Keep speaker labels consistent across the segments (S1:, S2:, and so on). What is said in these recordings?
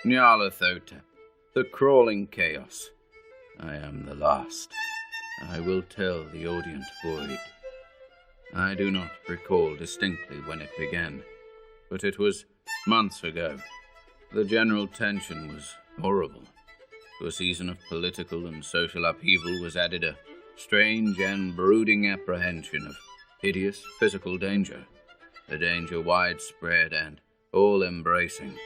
S1: Nyarlathotep, the crawling chaos. I am the last. I will tell the audient void. I do not recall distinctly when it began, but it was months ago. The general tension was horrible. To a season of political and social upheaval was added a strange and brooding apprehension of hideous physical danger, a danger widespread and all-embracing,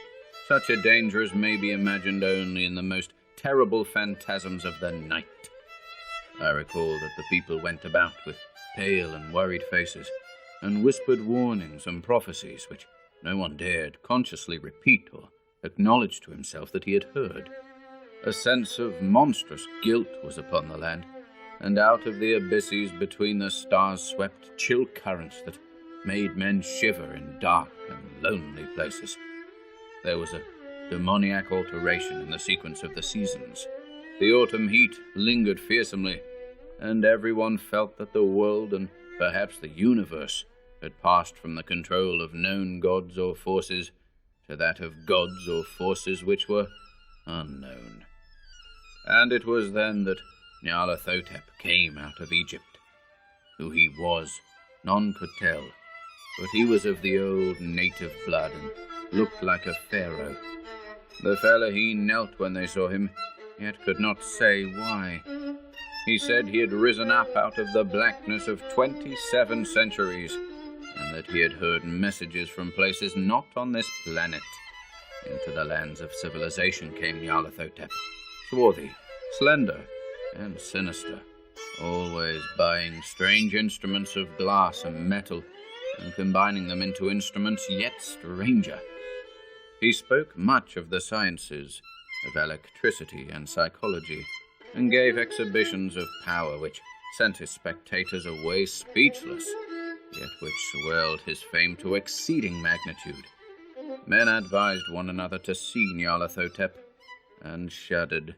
S1: such a danger as may be imagined only in the most terrible phantasms of the night. I recall that the people went about with pale and worried faces, and whispered warnings and prophecies which no one dared consciously repeat or acknowledge to himself that he had heard. A sense of monstrous guilt was upon the land, and out of the abysses between the stars swept chill currents that made men shiver in dark and lonely places. There was a demoniac alteration in the sequence of the seasons. The autumn heat lingered fearsomely, and everyone felt that the world and perhaps the universe had passed from the control of known gods or forces to that of gods or forces which were unknown. And it was then that Nyarlathotep came out of Egypt. Who he was, none could tell, but he was of the old native blood and looked like a pharaoh. The Fellaheen knelt when they saw him, yet could not say why. He said he had risen up out of the blackness of 27 centuries, and that he had heard messages from places not on this planet. Into the lands of civilization came Nyarlathotep, swarthy, slender, and sinister, always buying strange instruments of glass and metal, and combining them into instruments yet stranger. He spoke much of the sciences, of electricity and psychology, and gave exhibitions of power which sent his spectators away speechless, yet which swelled his fame to exceeding magnitude. Men advised one another to see Nyarlathotep, and shuddered,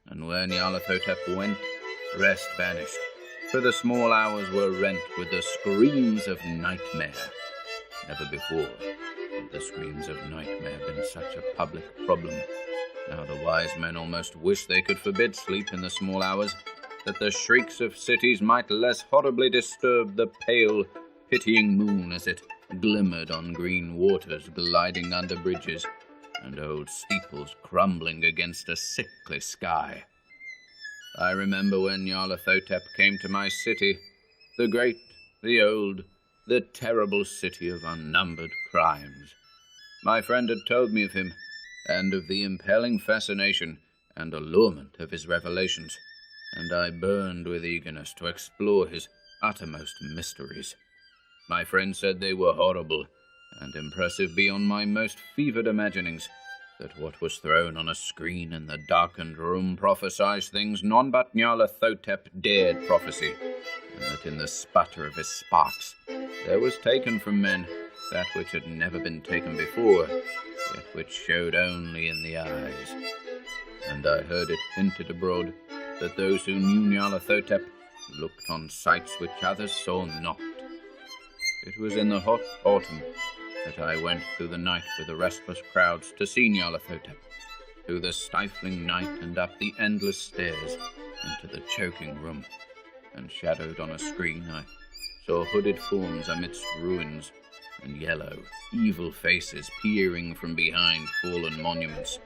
S1: and where Nyarlathotep went, rest vanished, for the small hours were rent with the screams of nightmare. Never before had the screams of nightmare been such a public problem. Now the wise men almost wish they could forbid sleep in the small hours, that the shrieks of cities might less horribly disturb the pale, pitying moon as it glimmered on green waters gliding under bridges, and old steeples crumbling against a sickly sky. I remember when Nyarlathotep came to my city, the great, the old, the terrible city of unnumbered crimes. My friend had told me of him, and of the impelling fascination and allurement of his revelations, and I burned with eagerness to explore his uttermost mysteries. My friend said they were horrible and impressive beyond my most fevered imaginings, that what was thrown on a screen in the darkened room prophesied things none but Nyarlathotep dared prophesy, and that in the sputter of his sparks there was taken from men that which had never been taken before, yet which showed only in the eyes. And I heard it hinted abroad that those who knew Nyarlathotep looked on sights which others saw not. It was in the hot autumn that I went through the night with the restless crowds to see Nyarlathotep, through the stifling night and up the endless stairs into the choking room, and shadowed on a screen I saw hooded forms amidst ruins, and yellow, evil faces peering from behind fallen monuments,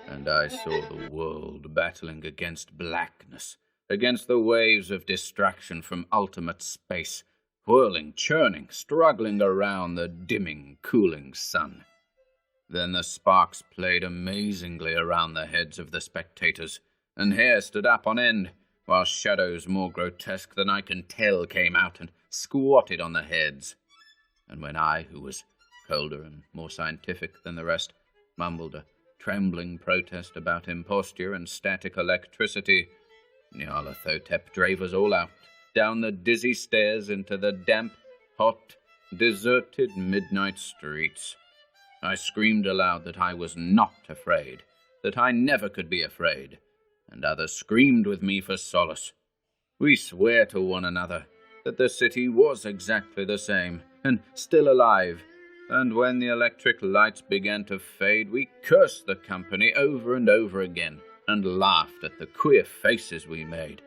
S1: and I saw the world battling against blackness, against the waves of distraction from ultimate space, whirling, churning, struggling around the dimming, cooling sun. Then the sparks played amazingly around the heads of the spectators, and hair stood up on end, while shadows more grotesque than I can tell came out and squatted on the heads. And when I, who was colder and more scientific than the rest, mumbled a trembling protest about imposture and static electricity, Nyarlathotep drave us all out, down the dizzy stairs into the damp, hot, deserted midnight streets. I screamed aloud that I was not afraid, that I never could be afraid, and others screamed with me for solace. We swore to one another that the city was exactly the same, and still alive, and when the electric lights began to fade, we cursed the company over and over again, and laughed at the queer faces we made.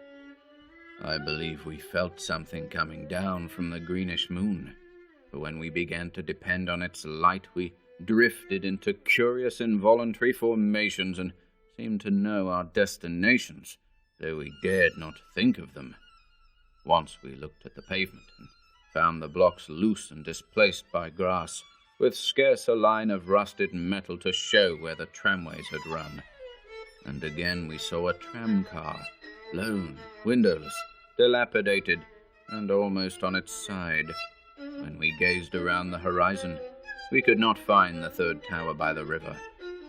S1: I believe we felt something coming down from the greenish moon, for when we began to depend on its light, we drifted into curious involuntary formations and seemed to know our destinations, though we dared not think of them. Once we looked at the pavement and found the blocks loose and displaced by grass, with scarce a line of rusted metal to show where the tramways had run. And again we saw a tram-car, lone, windowless, dilapidated, and almost on its side. When we gazed around the horizon, we could not find the third tower by the river,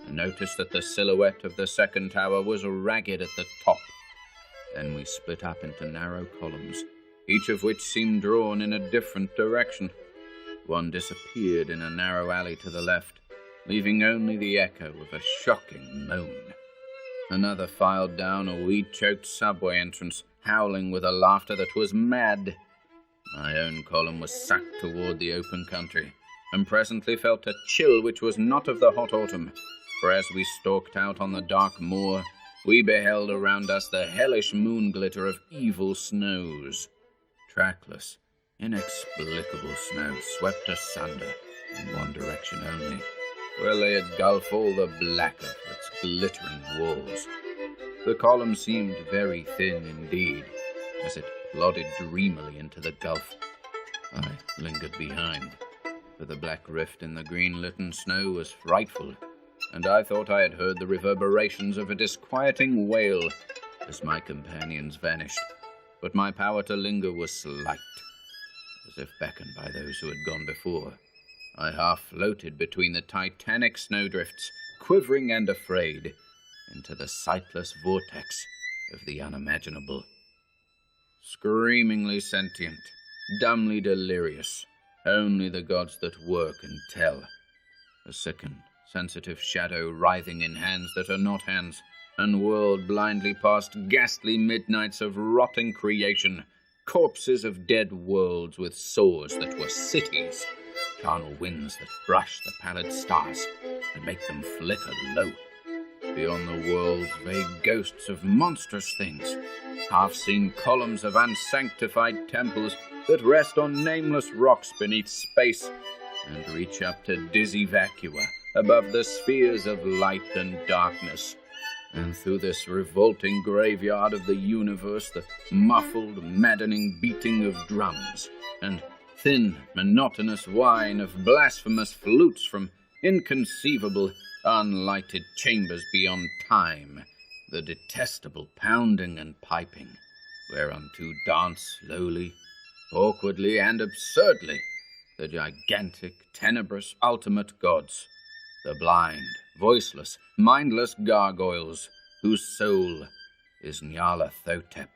S1: and noticed that the silhouette of the second tower was ragged at the top. Then we split up into narrow columns, each of which seemed drawn in a different direction. One disappeared in a narrow alley to the left, leaving only the echo of a shocking moan. Another filed down a weed-choked subway entrance, howling with a laughter that was mad. My own column was sucked toward the open country, and presently felt a chill which was not of the hot autumn, for as we stalked out on the dark moor, we beheld around us the hellish moon glitter of evil snows. Trackless, inexplicable snow swept asunder in one direction only, where lay a gulf all the blacker for its glittering walls. The column seemed very thin indeed, as it plodded dreamily into the gulf. I lingered behind, for the black rift in the green-litten snow was frightful, and I thought I had heard the reverberations of a disquieting wail as my companions vanished, but my power to linger was slight. As if beckoned by those who had gone before, I half floated between the titanic snowdrifts, quivering and afraid, into the sightless vortex of the unimaginable. Screamingly sentient, dumbly delirious, only the gods that work and tell. A sickened, sensitive shadow writhing in hands that are not hands, and whirled blindly past ghastly midnights of rotting creation, corpses of dead worlds with sores that were cities, charnel winds that brush the pallid stars and make them flicker low. Beyond the worlds, vague ghosts of monstrous things, half-seen columns of unsanctified temples that rest on nameless rocks beneath space and reach up to dizzy vacua above the spheres of light and darkness. And through this revolting graveyard of the universe, the muffled, maddening beating of drums, and thin, monotonous whine of blasphemous flutes from inconceivable, unlighted chambers beyond time, the detestable pounding and piping, whereunto dance slowly, awkwardly, and absurdly the gigantic, tenebrous, ultimate gods, the blind, voiceless, mindless gargoyles whose soul is Nyarlathotep.